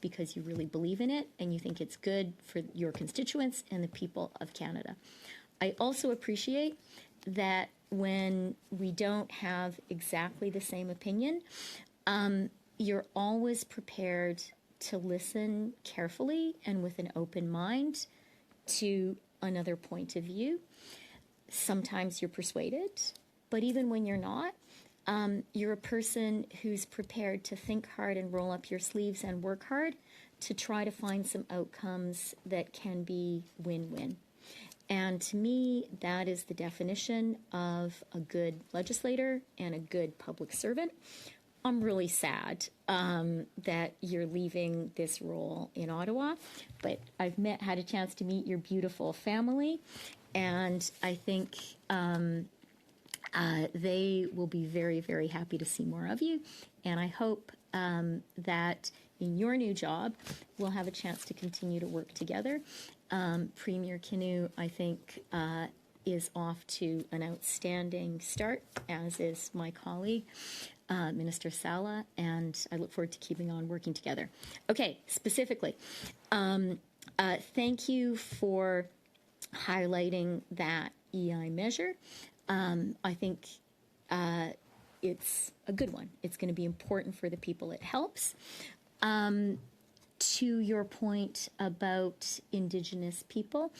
because you really believe in it and you think it's good for your constituents and the people of Canada. I also appreciate that when we don't have exactly the same opinion, you're always prepared to listen carefully and with an open mind to another point of view. Sometimes you're persuaded, but even when you're not, you're a person who's prepared to think hard and roll up your sleeves and work hard to try to find some outcomes that can be win-win. And to me, that is the definition of a good legislator and a good public servant. I'm really sad that you're leaving this role in Ottawa, but I've had a chance to meet your beautiful family, and I think they will be very, very happy to see more of you. And I hope that in your new job, we'll have a chance to continue to work together. Premier Kinew, I think, is off to an outstanding start, as is my colleague, Minister Sala, and I look forward to keeping on working together. Okay, specifically, thank you for highlighting that EI measure. I think it's a good one. It's going to be important for the people it helps. To your point about Indigenous people,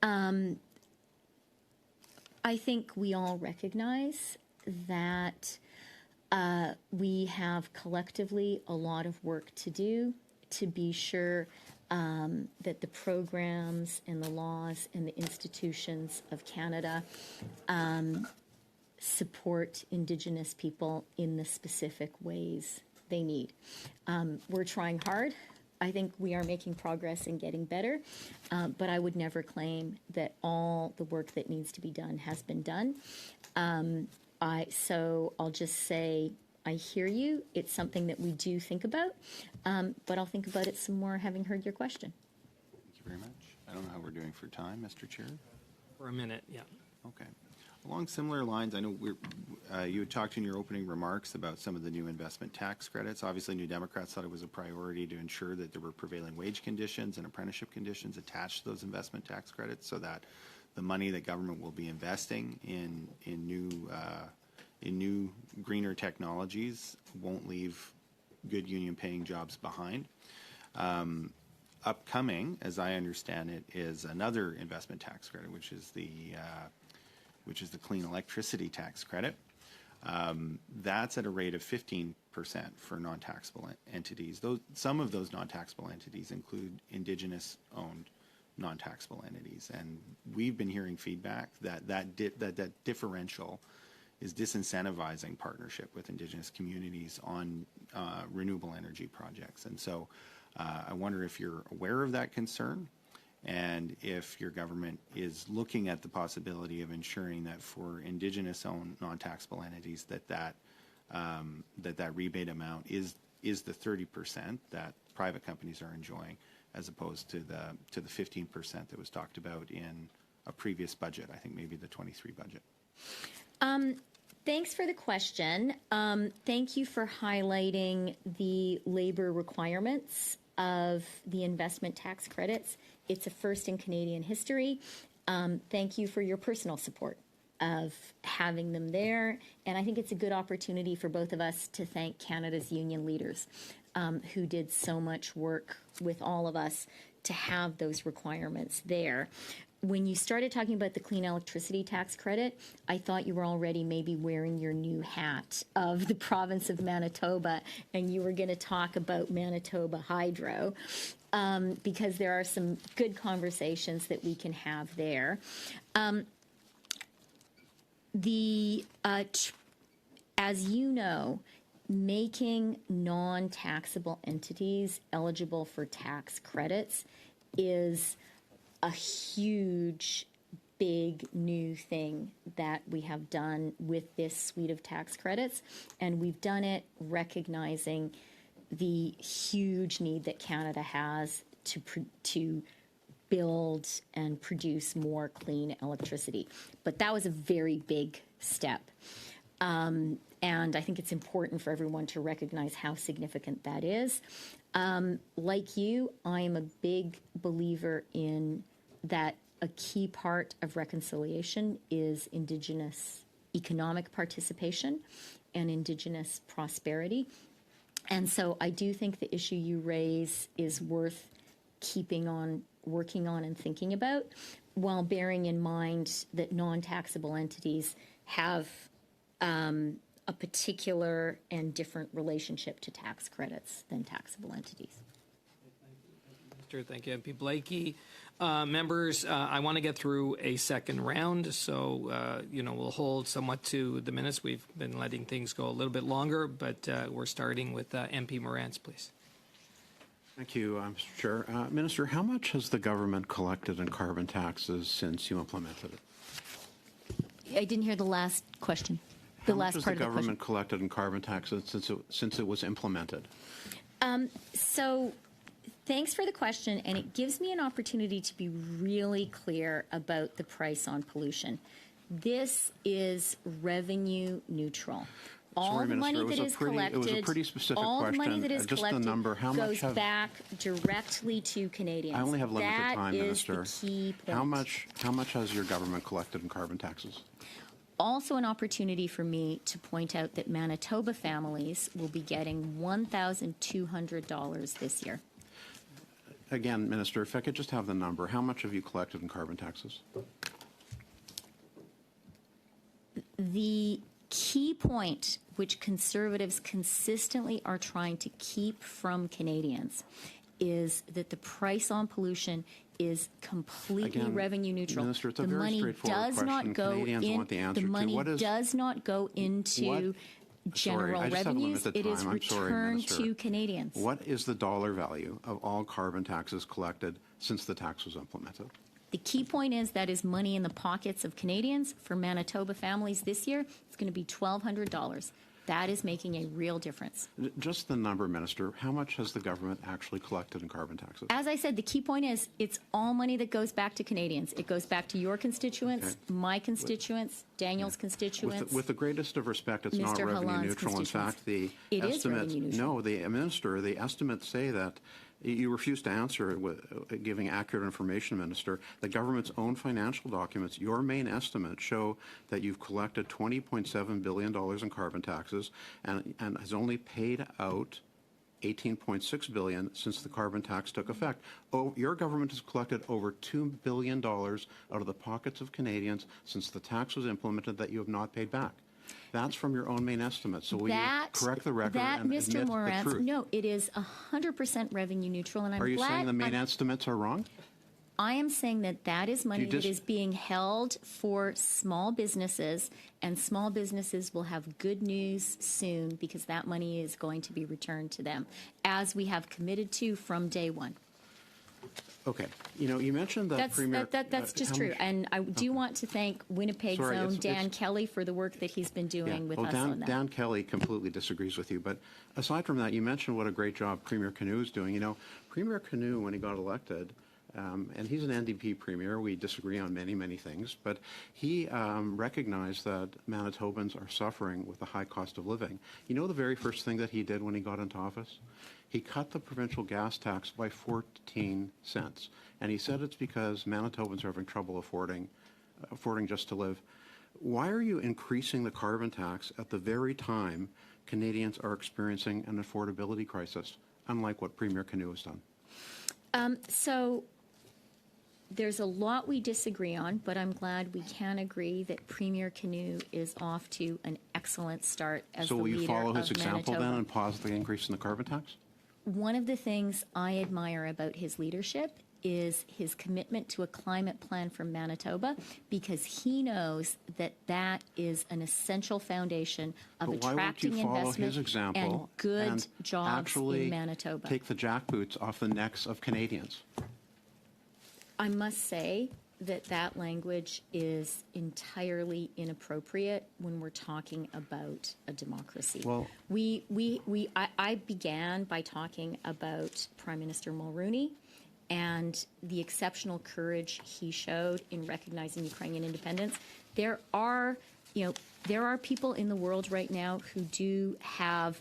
I think we all recognize that we have collectively a lot of work to do to be sure that the programs and the laws and the institutions of Canada support Indigenous people in the specific ways they need. We're trying hard. I think we are making progress and getting better, but I would never claim that all the work that needs to be done has been done. So I'll just say I hear you. It's something that we do think about, but I'll think about it some more having heard your question. Thank you very much. I don't know how we're doing for time, Mr. Chair. For a minute, yeah. Okay. Along similar lines, I know you had talked in your opening remarks about some of the new investment tax credits. Obviously, New Democrats thought it was a priority to ensure that there were prevailing wage conditions and apprenticeship conditions attached to those investment tax credits, so that the money that government will be investing in new greener technologies won't leave good union-paying jobs behind. Upcoming, as I understand it, is another investment tax credit, which is the clean electricity tax credit. That's at a rate of 15% for non-taxable entities. Some of those non-taxable entities include Indigenous-owned non-taxable entities, and we've been hearing feedback that differential is disincentivizing partnership with Indigenous communities on renewable energy projects. And so I wonder if you're aware of that concern, and if your government is looking at the possibility of ensuring that for Indigenous-owned non-taxable entities that rebate amount is the 30% that private companies are enjoying, as opposed to the 15% that was talked about in a previous budget, I think maybe the 23 budget. Thanks for the question. Thank you for highlighting the labor requirements of the investment tax credits. It's a first in Canadian history. Thank you for your personal support of having them there. And I think it's a good opportunity for both of us to thank Canada's union leaders who did so much work with all of us to have those requirements there. When you started talking about the clean electricity tax credit, I thought you were already maybe wearing your new hat of the province of Manitoba, and you were going to talk about Manitoba Hydro, because there are some good conversations that we can have there. As you know, making non-taxable entities eligible for tax credits is a huge, big new thing that we have done with this suite of tax credits, and we've done it recognizing the huge need that Canada has to build and produce more clean electricity. But that was a very big step. And I think it's important for everyone to recognize how significant that is. Like you, I am a big believer in that a key part of reconciliation is Indigenous economic participation and Indigenous prosperity. And so I do think the issue you raise is worth keeping on, working on, and thinking about, while bearing in mind that non-taxable entities have a particular and different relationship to tax credits than taxable entities. Sure, thank you, MP Blakey. Members, I want to get through a second round, so we'll hold somewhat to the minutes. We've been letting things go a little bit longer, but we're starting with MP Morantz, please. Thank you, Mr. Chair. Minister, how much has the government collected in carbon taxes since you implemented it? I didn't hear the last question. The How much last has part the of the question. government collected in carbon taxes since it was implemented? So thanks for the question, and it gives me an opportunity to be really clear about the price on pollution. This is revenue neutral. All Sorry, the money Minister, that is collected, it was a pretty specific all the money question. that is Just the collected number, how much goes back directly to Canadians. I only have limited time, That is Minister. the key point. How much has your government collected in carbon taxes? Also an opportunity for me to point out that Manitoba families will be getting $1,200 this year. Again, Minister, if I could just have the number, how much have you collected in carbon taxes? The key point, which Conservatives consistently are trying to keep from Canadians, is that the price on pollution is completely Again, revenue neutral. Minister, it's a the very money straightforward does question. not go Canadians in. want the answer The to. money What is- does not go into general I just have revenues. limited It is time. I'm sorry, returned Minister. to Canadians. What is the dollar value of all carbon taxes collected since the tax was implemented? The key point is that is money in the pockets of Canadians. For Manitoba families this year, it's going to be $1,200. That is making a real difference. Just the number, Minister. How much has the government actually collected in carbon taxes? As I said, the key point is it's all money that goes back to Canadians. It goes back to your constituents, Okay. my constituents, Daniel's constituents. With the greatest of respect, it's not Mr. revenue Halland's neutral. In constituents. fact, the It is estimates, revenue neutral. no, the Minister, the estimates say that you refuse to answer with giving accurate information, Minister. The government's own financial documents, your main estimates show that you've collected $20.7 billion in carbon taxes and has only paid out $18.6 billion since the carbon tax took effect. Oh, your government has collected over $2 billion out of the pockets of Canadians since the tax was implemented that you have not paid back. That's from your own main estimate. So will you correct the record and Mr. admit Morantz, the truth? no, it is 100% revenue neutral, and I'm Are you glad. saying the main estimates are wrong? I am saying that that is money that is being held for small businesses, and small businesses will have good news soon because that money is going to be returned to them, as we have committed to from day one. Okay. You know, you mentioned that Premier... That's just how true. much- And I do want to thank Winnipeg's Sorry, own it's- Dan Kelly for the work that he's been doing with well, us Dan, on that. Dan Kelly completely disagrees with you. But aside from that, you mentioned what a great job Premier Canoe is doing. You know, Premier Canoe, when he got elected, and he's an NDP premier, we disagree on many, many things, but he recognized that Manitobans are suffering with the high cost of living. You know the very first thing that he did when he got into office? He cut the provincial gas tax by 14 cents. And he said it's because Manitobans are having trouble affording just to live. Why are you increasing the carbon tax at the very time Canadians are experiencing an affordability crisis, unlike what Premier Canoe has done? So there's a lot we disagree on, but I'm glad we can agree that Premier Canoe is off to an excellent start as So the will leader you follow his of example Manitoba. then and pause the increase in the carbon tax? One of the things I admire about his leadership is his commitment to a climate plan for Manitoba, because he knows that that is an essential foundation of But why won't attracting you follow investment his example and good and jobs actually in Manitoba? take the jackboots off the necks of Canadians? I must say that that language is entirely inappropriate when we're talking about a democracy. Well- I began by talking about Prime Minister Mulroney and the exceptional courage he showed in recognizing Ukrainian independence. There are people in the world right now who do have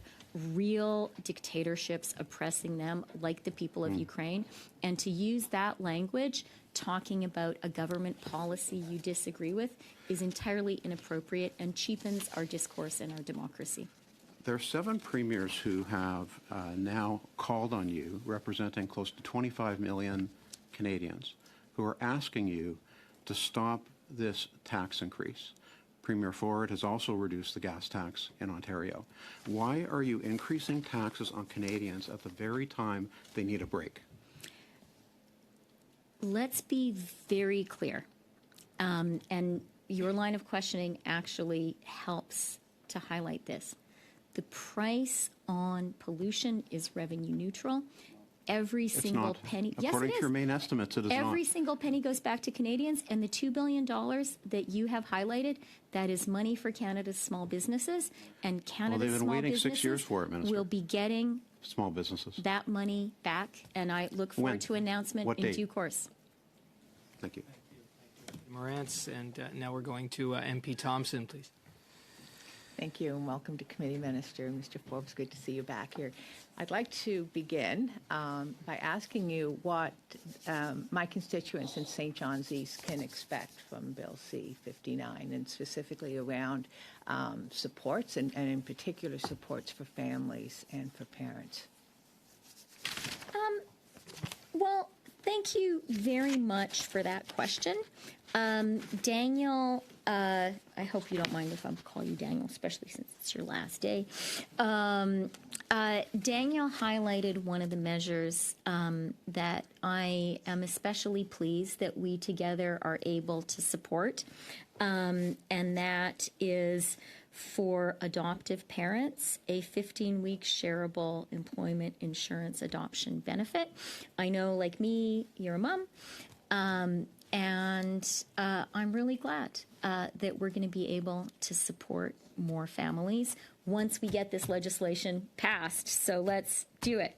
real dictatorships oppressing them, like the people of Ukraine, and to use that language talking about a government policy you disagree with is entirely inappropriate and cheapens our discourse and our democracy. There are 7 premiers who have now called on you, representing close to 25 million Canadians, who are asking you to stop this tax increase. Premier Ford has also reduced the gas tax in Ontario. Why are you increasing taxes on Canadians at the very time they need a break? Let's be very clear. And your line of questioning actually helps to highlight this. The price on pollution is revenue neutral. Every single penny. Yes, According it to is. your main estimates, it is Every not. single penny goes back to Canadians, and the $2 billion that you have highlighted, that is money for Canada's small businesses, and Canada's they've been small waiting businesses 6 years for it, Minister. will be getting Small businesses. that money back, and I look forward When? to announcement What in date? due course. Thank you. Morantz, and now we're going to MP Thompson, please. Thank you, and welcome to Committee Minister. Mr. Forbes, good to see you back here. I'd like to begin by asking you what my constituents in St. John's East can expect from Bill C-59, and specifically around supports, and in particular supports for families and for parents. Well, thank you very much for that question. Daniel, I hope you don't mind if I call you Daniel, especially since it's your last day. Daniel highlighted one of the measures that I am especially pleased that we together are able to support, and that is for adoptive parents, a 15-week shareable employment insurance adoption benefit. I know, like me, you're a mom, and I'm really glad that we're going to be able to support more families once we get this legislation passed. So let's do it.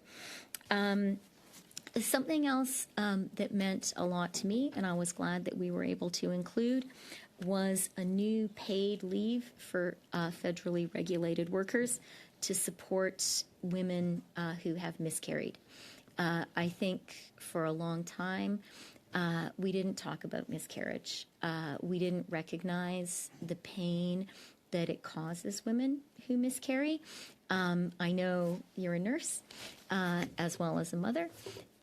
Something else that meant a lot to me, and I was glad that we were able to include, was a new paid leave for federally regulated workers to support women who have miscarried. I think for a long time, we didn't talk about miscarriage. We didn't recognize the pain that it causes women who miscarry. I know you're a nurse as well as a mother,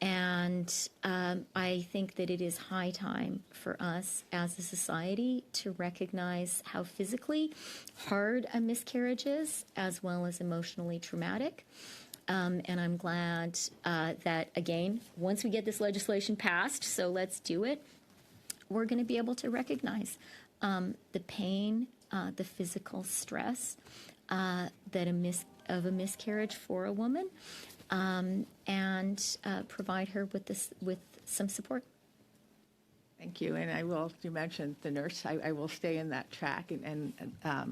and I think that it is high time for us as a society to recognize how physically hard a miscarriage is, as well as emotionally traumatic. And I'm glad that, again, once we get this legislation passed, so let's do it, we're going to be able to recognize the pain, the physical stress that of a miscarriage for a woman, and provide her with some support. Thank you. And I will, you mentioned the nurse, I will stay in that track and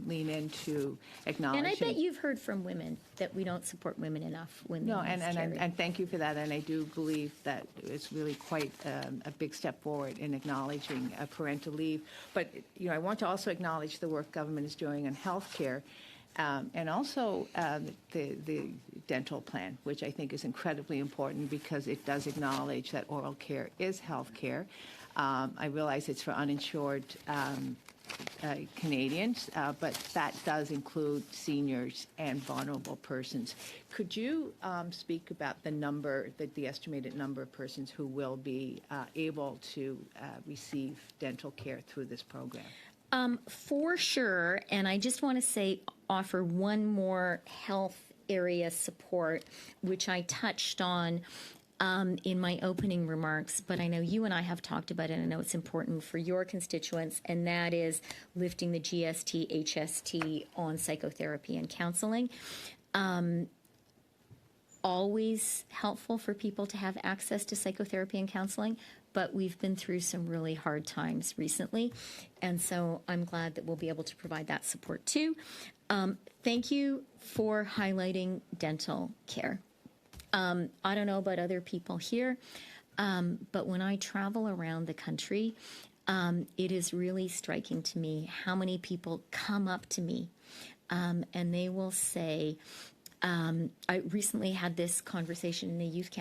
lean into acknowledging. And I bet you've heard from women that we don't support women enough when they miscarry. And thank you for that. And I do believe that it's really quite a big step forward in acknowledging parental leave. But, you know, I want to also acknowledge the work government is doing on health care. And also the dental plan, which I think is incredibly important because it does acknowledge that oral care is health care. I realize it's for uninsured Canadians, but that does include seniors and vulnerable persons. Could you speak about the estimated number of persons who will be able to receive dental care through this program? For sure, and I just want to offer one more health area support, which I touched on in my opening remarks, but I know you and I have talked about it, and I know it's important for your constituents, and that is lifting the GST, HST on psychotherapy and counseling. Always helpful for people to have access to psychotherapy and counseling, but we've been through some really hard times recently, and so I'm glad that we'll be able to provide that support too. Thank you for highlighting dental care. I don't know about other people here, but when I travel around the country, it is really striking to me how many people come up to me and they will say, I recently had this conversation in a youth council